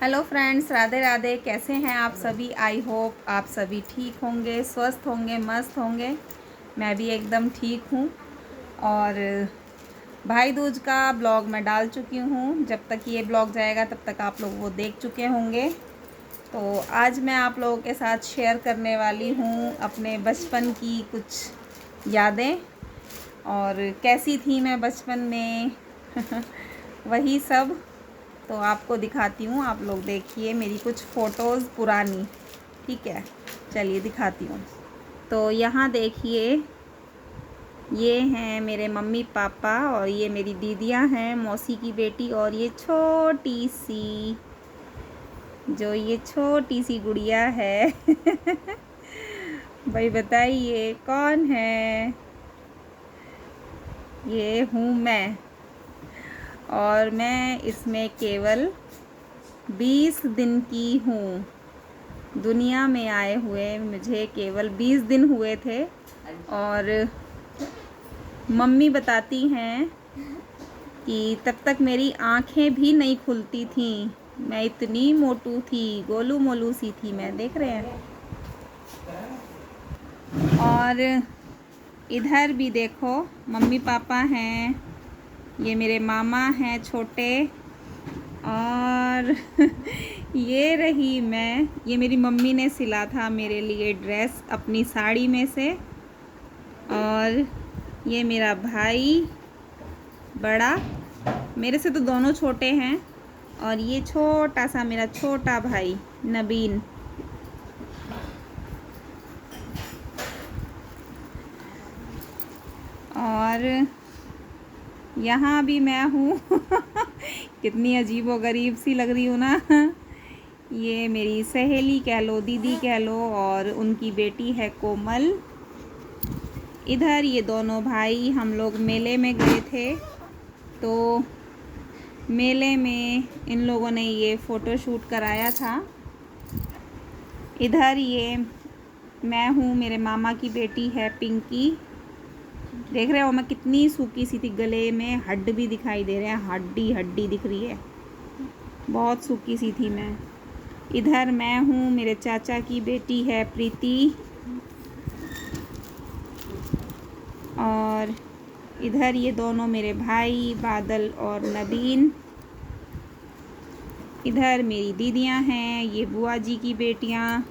Hello friends, Radhe Radhe. कैसे हैं आप सभी? आई होप आप सभी ठीक होंगे, स्वस्थ होंगे, मस्त होंगे। मैं भी एकदम ठीक हूँ। और भाई दूज का ब्लॉग मैं डाल चुकी हूँ। जब तक ये ब्लॉग जाएगा तब तक आप लोग वो देख चुके होंगे। तो आज मैं आप लोगों के साथ शेयर करने वाली हूँ अपने बचपन की कुछ यादें, और कैसी थी मैं बचपन में वही सब तो आपको दिखाती हूँ। आप लोग देखिए मेरी कुछ फ़ोटोज़ पुरानी। ठीक है, चलिए दिखाती हूँ। तो यहाँ देखिए, ये हैं मेरे मम्मी पापा और ये मेरी दीदियाँ हैं, मौसी की बेटी। और ये छोटी सी, जो ये छोटी सी गुड़िया है भाई बताइए कौन है? ये हूँ मैं। और मैं इसमें केवल 20 दिन की हूँ। दुनिया में आए हुए मुझे केवल 20 दिन हुए थे। और मम्मी बताती हैं कि तब तक मेरी आँखें भी नहीं खुलती थीं। मैं इतनी मोटू थी, गोलू मोलू सी थी मैं, देख रहे हैं। और इधर भी देखो, मम्मी पापा हैं, ये मेरे मामा हैं छोटे। और ये रही मैं। ये मेरी मम्मी ने सिला था मेरे लिए ड्रेस अपनी साड़ी में से। और ये मेरा भाई बड़ा, मेरे से तो दोनों छोटे हैं। और ये छोटा सा मेरा छोटा भाई नबीन। और यहाँ भी मैं हूँ कितनी अजीबोगरीब सी लग रही हूँ ना ये मेरी सहेली कह लो, दीदी कह लो, और उनकी बेटी है कोमल। इधर ये दोनों भाई, हम लोग मेले में गए थे, तो मेले में इन लोगों ने ये फ़ोटो शूट कराया था। इधर ये मैं हूँ, मेरे मामा की बेटी है पिंकी। देख रहे हो मैं कितनी सूखी सी थी, गले में हड्डी भी दिखाई दे रहे हैं, हड्डी हड्डी दिख रही है, बहुत सूखी सी थी मैं। इधर मैं हूँ, मेरे चाचा की बेटी है प्रीति। और इधर ये दोनों मेरे भाई बादल और नबीन। इधर मेरी दीदियाँ हैं, ये बुआ जी की बेटियाँ।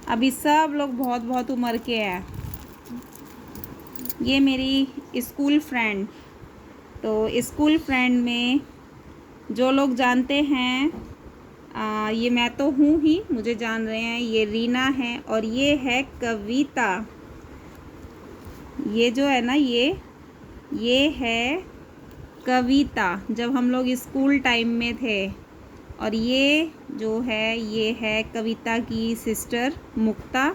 अभी सब लोग बहुत बहुत उम्र के हैं। ये मेरी स्कूल फ्रेंड। तो स्कूल फ्रेंड में जो लोग जानते हैं, ये मैं तो हूँ ही, मुझे जान रहे हैं। ये रीना है और ये है कविता। ये जो है ना, ये है कविता, जब हम लोग स्कूल टाइम में थे। और ये जो है, ये है कविता की सिस्टर मुक्ता।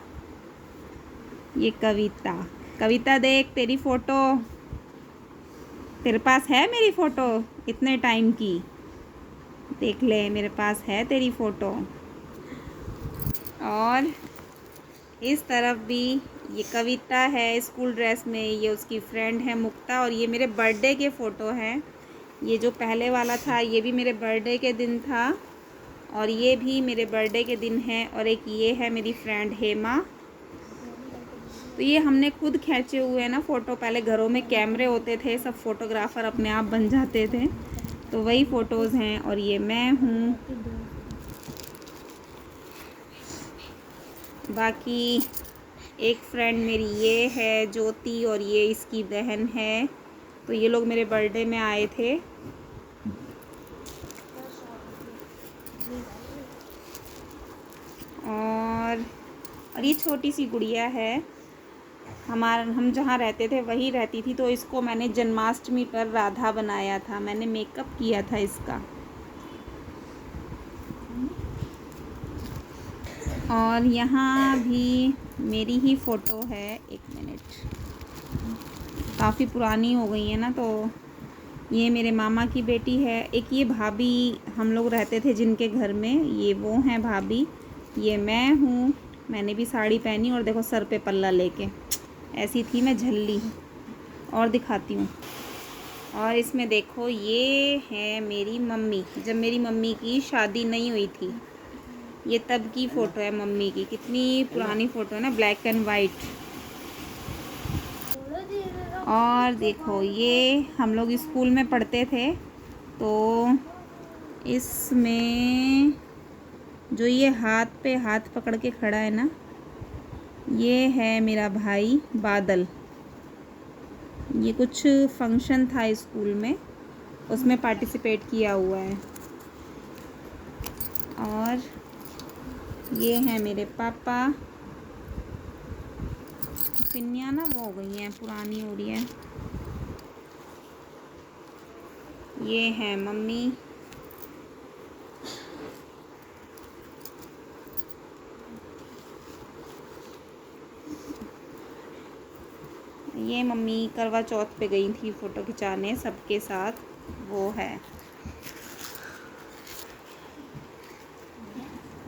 ये कविता। कविता देख तेरी फ़ोटो, तेरे पास है मेरी फ़ोटो इतने टाइम की, देख ले मेरे पास है तेरी फ़ोटो। और इस तरफ भी ये कविता है स्कूल ड्रेस में, ये उसकी फ्रेंड है मुक्ता। और ये मेरे बर्थडे के फ़ोटो हैं। ये जो पहले वाला था ये भी मेरे बर्थडे के दिन था, और ये भी मेरे बर्थडे के दिन है। और एक ये है मेरी फ्रेंड हेमा। तो ये हमने खुद खींचे हुए हैं ना फ़ोटो। पहले घरों में कैमरे होते थे, सब फोटोग्राफ़र अपने आप बन जाते थे, तो वही फ़ोटोज़ हैं। और ये मैं हूँ। बाकी एक फ्रेंड मेरी ये है ज्योति, और ये इसकी बहन है। तो ये लोग मेरे बर्थडे में आए थे। और ये छोटी सी गुड़िया है। हम जहाँ रहते थे वहीं रहती थी, तो इसको मैंने जन्माष्टमी पर राधा बनाया था, मैंने मेकअप किया था इसका। और यहाँ भी मेरी ही फ़ोटो है, एक मिनट, काफ़ी पुरानी हो गई है ना। तो ये मेरे मामा की बेटी है। एक ये भाभी, हम लोग रहते थे जिनके घर में, ये वो हैं भाभी। ये मैं हूँ, मैंने भी साड़ी पहनी और देखो सर पे पल्ला लेके, ऐसी थी मैं झल्ली। और दिखाती हूँ, और इसमें देखो ये है मेरी मम्मी, जब मेरी मम्मी की शादी नहीं हुई थी। ये तब की फ़ोटो है मम्मी की, कितनी पुरानी फ़ोटो है ना, ब्लैक एंड वाइट। और देखो ये हम लोग स्कूल में पढ़ते थे, तो इसमें जो ये हाथ पे हाथ पकड़ के खड़ा है ना, ये है मेरा भाई बादल। ये कुछ फंक्शन था स्कूल में, उसमें पार्टिसिपेट किया हुआ है। और ये हैं मेरे पापा। पिन्नियाँ ना वो हो गई हैं, पुरानी हो रही है। ये है मम्मी। ये मम्मी करवा चौथ पे गई थी फ़ोटो खिंचाने सबके साथ, वो है।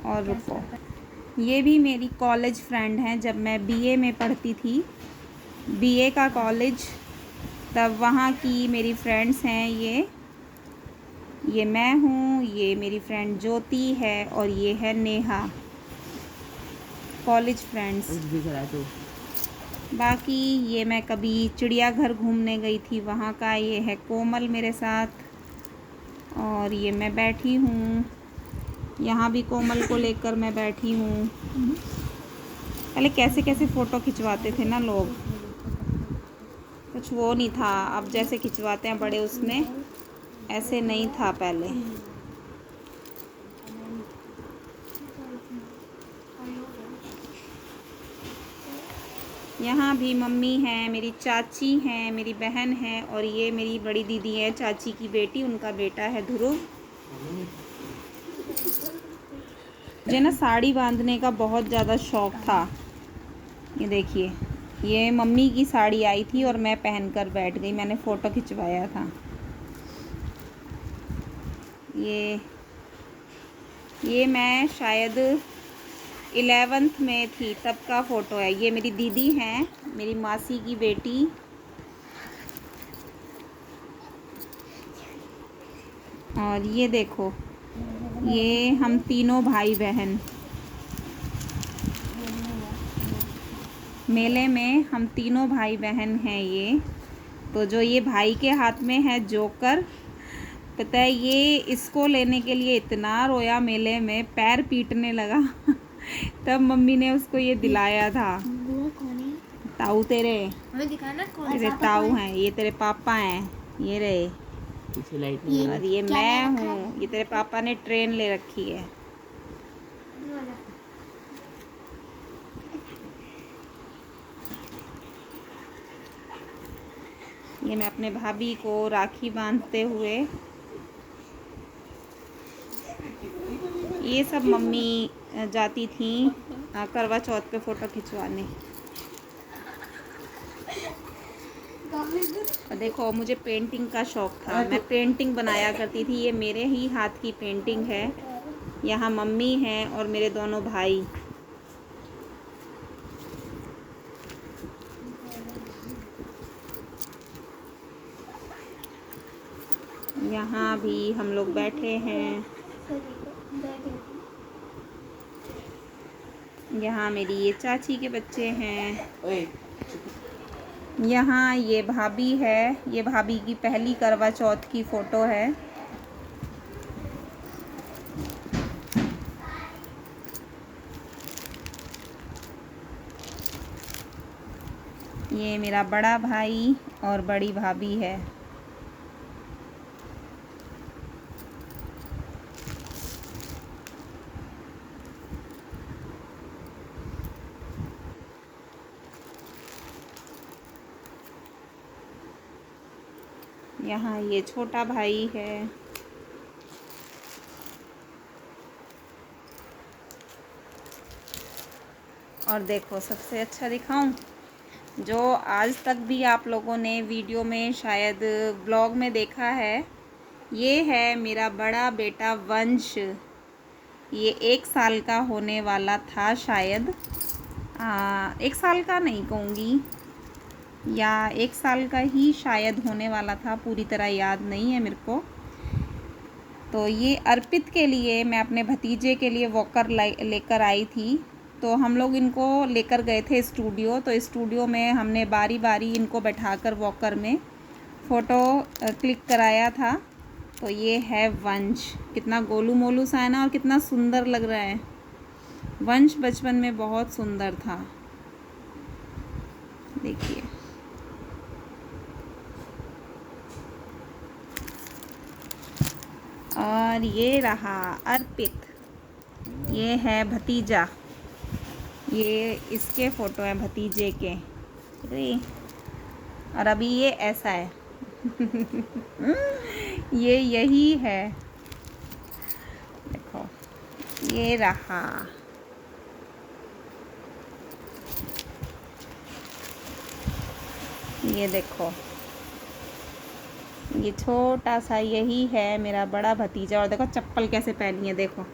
और रुको, ये भी मेरी कॉलेज फ्रेंड हैं, जब मैं बीए में पढ़ती थी, बीए का कॉलेज, तब वहाँ की मेरी फ्रेंड्स हैं। ये मैं हूँ, ये मेरी फ्रेंड ज्योति है, और ये है नेहा, कॉलेज फ्रेंड्स। बाकी ये मैं कभी चिड़ियाघर घूमने गई थी, वहाँ का ये है कोमल मेरे साथ। और ये मैं बैठी हूँ, यहाँ भी कोमल को लेकर मैं बैठी हूँ। पहले कैसे कैसे फ़ोटो खिंचवाते थे ना लोग, कुछ वो नहीं था। अब जैसे खिंचवाते हैं बड़े उसमें, ऐसे नहीं था पहले। यहाँ भी मम्मी हैं, मेरी चाची हैं, मेरी बहन है, और ये मेरी बड़ी दीदी है, चाची की बेटी, उनका बेटा है ध्रुव। मुझे ना साड़ी बांधने का बहुत ज़्यादा शौक़ था। ये देखिए, ये मम्मी की साड़ी आई थी और मैं पहनकर बैठ गई, मैंने फ़ोटो खिंचवाया था। ये मैं शायद 11th में थी, तब का फ़ोटो है। ये मेरी दीदी हैं, मेरी मासी की बेटी। और ये देखो, ये हम तीनों भाई बहन, मेले में हम तीनों भाई बहन हैं। ये तो जो ये भाई के हाथ में है जोकर, पता है ये इसको लेने के लिए इतना रोया मेले में, पैर पीटने लगा तब मम्मी ने उसको ये दिलाया था। ताऊ तेरे ताऊ हैं, ये तेरे पापा हैं, ये रहे। और ये मैं हूँ, ये तेरे पापा ने ट्रेन ले रखी है। ये मैं अपने भाभी को राखी बांधते हुए, ये सब मम्मी जाती थी करवा चौथ पे फ़ोटो खिंचवाने। और देखो, मुझे पेंटिंग का शौक़ था, मैं पेंटिंग बनाया करती थी। ये मेरे ही हाथ की पेंटिंग है। यहाँ मम्मी हैं और मेरे दोनों भाई। यहाँ भी हम लोग बैठे हैं। यहाँ मेरी ये चाची के बच्चे हैं। यहाँ ये भाभी है, ये भाभी की पहली करवा चौथ की फ़ोटो है। ये मेरा बड़ा भाई और बड़ी भाभी है। यहाँ ये छोटा भाई है। और देखो, सबसे अच्छा दिखाऊं, जो आज तक भी आप लोगों ने वीडियो में शायद ब्लॉग में देखा है, ये है मेरा बड़ा बेटा वंश। ये 1 साल का होने वाला था शायद, 1 साल का नहीं कहूँगी, या 1 साल का ही शायद होने वाला था, पूरी तरह याद नहीं है मेरे को। तो ये अर्पित के लिए मैं अपने भतीजे के लिए वॉकर लेकर आई थी। तो हम लोग इनको लेकर गए थे स्टूडियो। तो स्टूडियो में हमने बारी बारी इनको बैठाकर वॉकर में फ़ोटो क्लिक कराया था। तो ये है वंश, कितना गोलू मोलू सा है ना, और कितना सुंदर लग रहा है। वंश बचपन में बहुत सुंदर था, देखिए। और ये रहा अर्पित, ये है भतीजा, ये इसके फ़ोटो हैं भतीजे के। अरे, और अभी ये ऐसा है ये यही है, देखो ये रहा। ये देखो, ये छोटा सा यही है मेरा बड़ा भतीजा। और देखो चप्पल कैसे पहनी है, देखो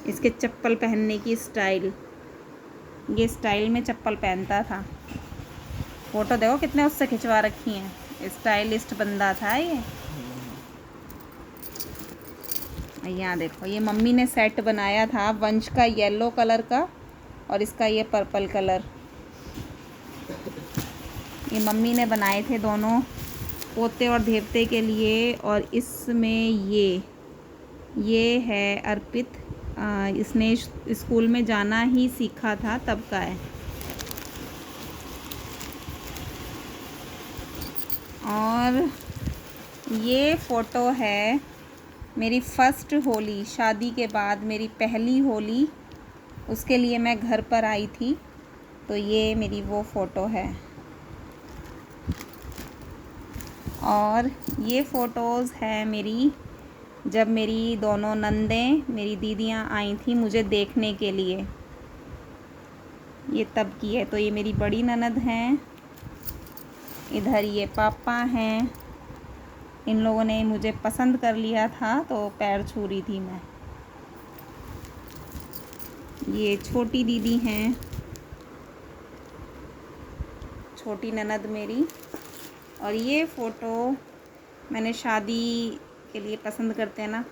इसके चप्पल पहनने की स्टाइल, ये स्टाइल में चप्पल पहनता था। फ़ोटो देखो कितने उससे खिंचवा रखी हैं, स्टाइलिस्ट बंदा था ये। यहाँ देखो, ये मम्मी ने सेट बनाया था वंश का येलो कलर का, और इसका ये पर्पल कलर, ये मम्मी ने बनाए थे दोनों पोते और देवते के लिए। और इसमें ये है अर्पित, इसने स्कूल में जाना ही सीखा था तब का है। और ये फ़ोटो है मेरी फ़र्स्ट होली, शादी के बाद मेरी पहली होली, उसके लिए मैं घर पर आई थी। तो ये मेरी वो फ़ोटो है। और ये फ़ोटोज़ है मेरी जब मेरी दोनों नंदें, मेरी दीदियाँ आई थी मुझे देखने के लिए, ये तब की है। तो ये मेरी बड़ी ननद हैं, इधर ये पापा हैं। इन लोगों ने मुझे पसंद कर लिया था तो पैर छू रही थी मैं। ये छोटी दीदी हैं, छोटी ननद मेरी। और ये फ़ोटो मैंने शादी के लिए पसंद करते हैं ना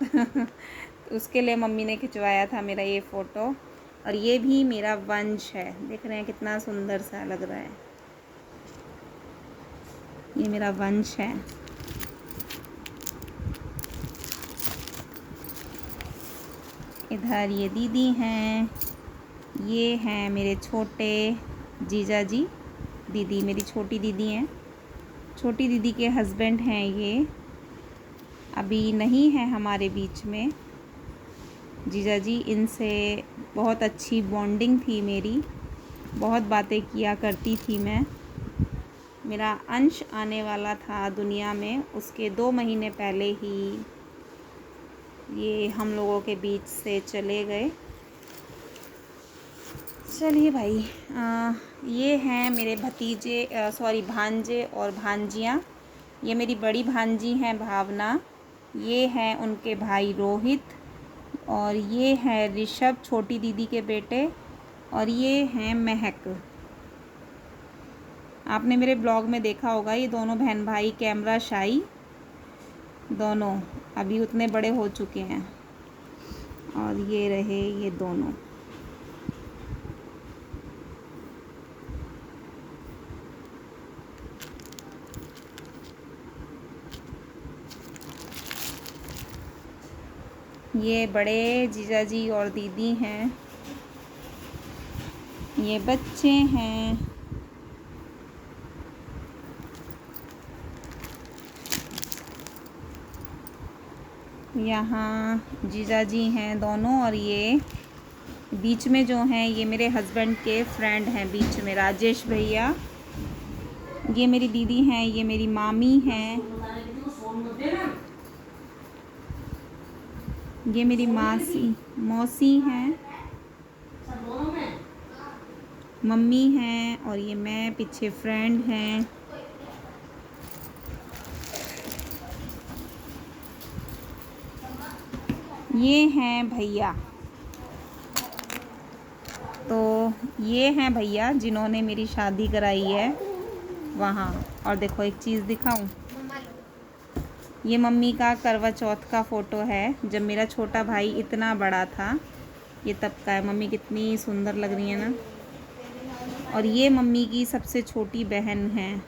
तो उसके लिए मम्मी ने खिंचवाया था मेरा ये फ़ोटो। और ये भी मेरा वंश है, देख रहे हैं कितना सुंदर सा लग रहा है, ये मेरा वंश है। इधर ये दीदी हैं, ये हैं मेरे छोटे जीजा जी, दीदी मेरी छोटी दीदी हैं। छोटी दीदी के हस्बैंड हैं ये, अभी नहीं है हमारे बीच में जीजा जी। इनसे बहुत अच्छी बॉन्डिंग थी मेरी, बहुत बातें किया करती थी मैं। मेरा अंश आने वाला था दुनिया में, उसके 2 महीने पहले ही ये हम लोगों के बीच से चले गए। चलिए भाई, ये हैं मेरे भतीजे, भांजे और भांजियाँ। ये मेरी बड़ी भांजी हैं भावना, ये हैं उनके भाई रोहित, और ये है ऋषभ छोटी दीदी के बेटे, और ये हैं महक। आपने मेरे ब्लॉग में देखा होगा, ये दोनों बहन भाई कैमरा शाई, दोनों अभी उतने बड़े हो चुके हैं। और ये रहे ये दोनों। ये बड़े जीजा जी और दीदी हैं, ये बच्चे हैं। यहाँ जीजा जी हैं दोनों, और ये बीच में जो हैं ये मेरे हस्बैंड के फ्रेंड हैं, बीच में राजेश भैया। ये मेरी दीदी हैं, ये मेरी मामी हैं, ये मेरी मौसी हैं, मम्मी हैं, और ये मैं पीछे फ्रेंड हैं। ये हैं भैया, तो ये हैं भैया जिन्होंने मेरी शादी कराई है। वहाँ। और देखो एक चीज़ दिखाऊं, ये मम्मी का करवा चौथ का फ़ोटो है, जब मेरा छोटा भाई इतना बड़ा था, ये तब का है। मम्मी कितनी सुंदर लग रही है ना। और ये मम्मी की सबसे छोटी बहन है,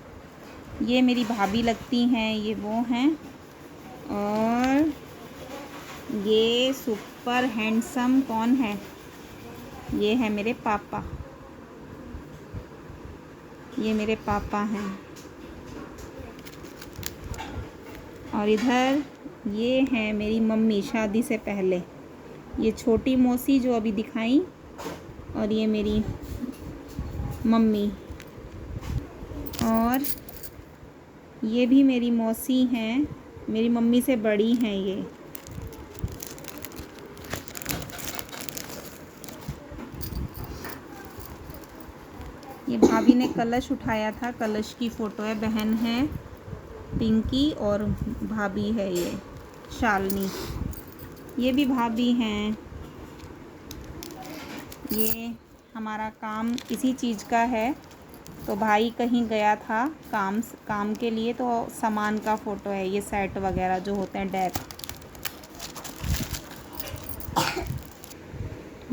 ये मेरी भाभी लगती हैं, ये वो हैं। और ये सुपर हैंडसम कौन है, ये है मेरे पापा, ये मेरे पापा हैं। और इधर ये हैं मेरी मम्मी शादी से पहले, ये छोटी मौसी जो अभी दिखाई, और ये मेरी मम्मी। और ये भी मेरी मौसी हैं, मेरी मम्मी से बड़ी हैं ये भाभी ने कलश उठाया था, कलश की फ़ोटो है। बहन है पिंकी और भाभी है ये शालिनी, ये भी भाभी हैं। ये हमारा काम इसी चीज़ का है, तो भाई कहीं गया था काम के लिए, तो सामान का फ़ोटो है ये, सेट वगैरह जो होते हैं, डेक।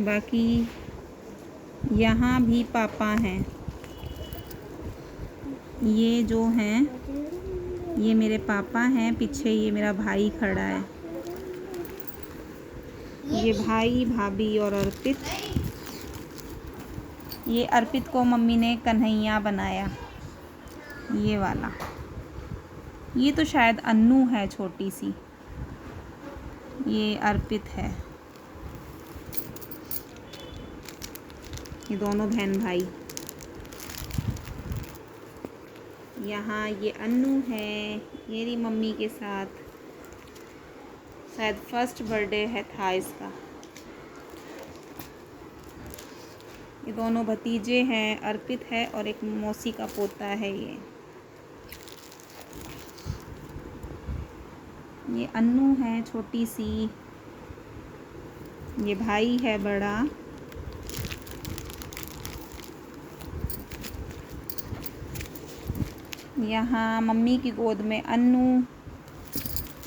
बाकी यहाँ भी पापा हैं, ये जो हैं ये मेरे पापा हैं। पीछे ये मेरा भाई खड़ा है, ये भाई भाभी और अर्पित। ये अर्पित को मम्मी ने कन्हैया बनाया, ये वाला। ये तो शायद अन्नू है छोटी सी, ये अर्पित है। ये दोनों बहन भाई। यहाँ ये अन्नू है मेरी मम्मी के साथ, शायद फर्स्ट बर्थडे है था इसका। ये दोनों भतीजे हैं, अर्पित है और एक मौसी का पोता है ये अन्नू है छोटी सी, ये भाई है बड़ा। यहाँ मम्मी की गोद में अन्नू,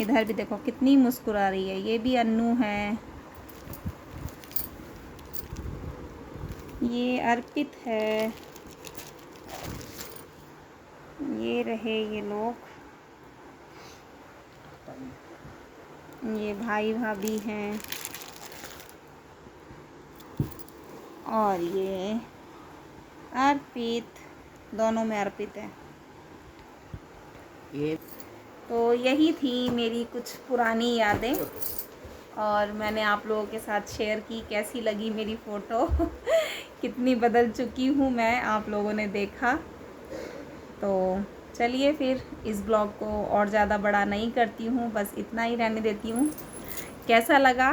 इधर भी देखो कितनी मुस्कुरा रही है, ये भी अन्नू है। ये अर्पित है, ये रहे ये लोग, ये भाई भाभी हैं। और ये अर्पित, दोनों में अर्पित है। तो यही थी मेरी कुछ पुरानी यादें, और मैंने आप लोगों के साथ शेयर की। कैसी लगी मेरी फ़ोटो कितनी बदल चुकी हूँ मैं, आप लोगों ने देखा। तो चलिए फिर इस ब्लॉग को और ज़्यादा बड़ा नहीं करती हूँ, बस इतना ही रहने देती हूँ। कैसा लगा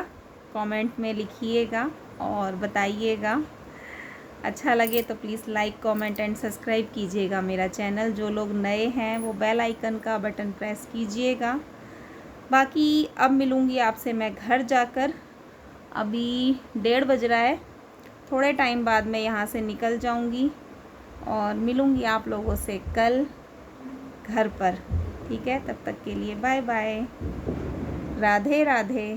कमेंट में लिखिएगा और बताइएगा। अच्छा लगे तो please like comment and subscribe कीजिएगा मेरा चैनल। जो लोग नए हैं वो बेल आइकन का बटन प्रेस कीजिएगा। बाकी अब मिलूँगी आपसे मैं घर जाकर, अभी 1:30 बज रहा है, थोड़े टाइम बाद मैं यहाँ से निकल जाऊँगी और मिलूँगी आप लोगों से कल घर पर। ठीक है, तब तक के लिए बाय बाय, राधे राधे।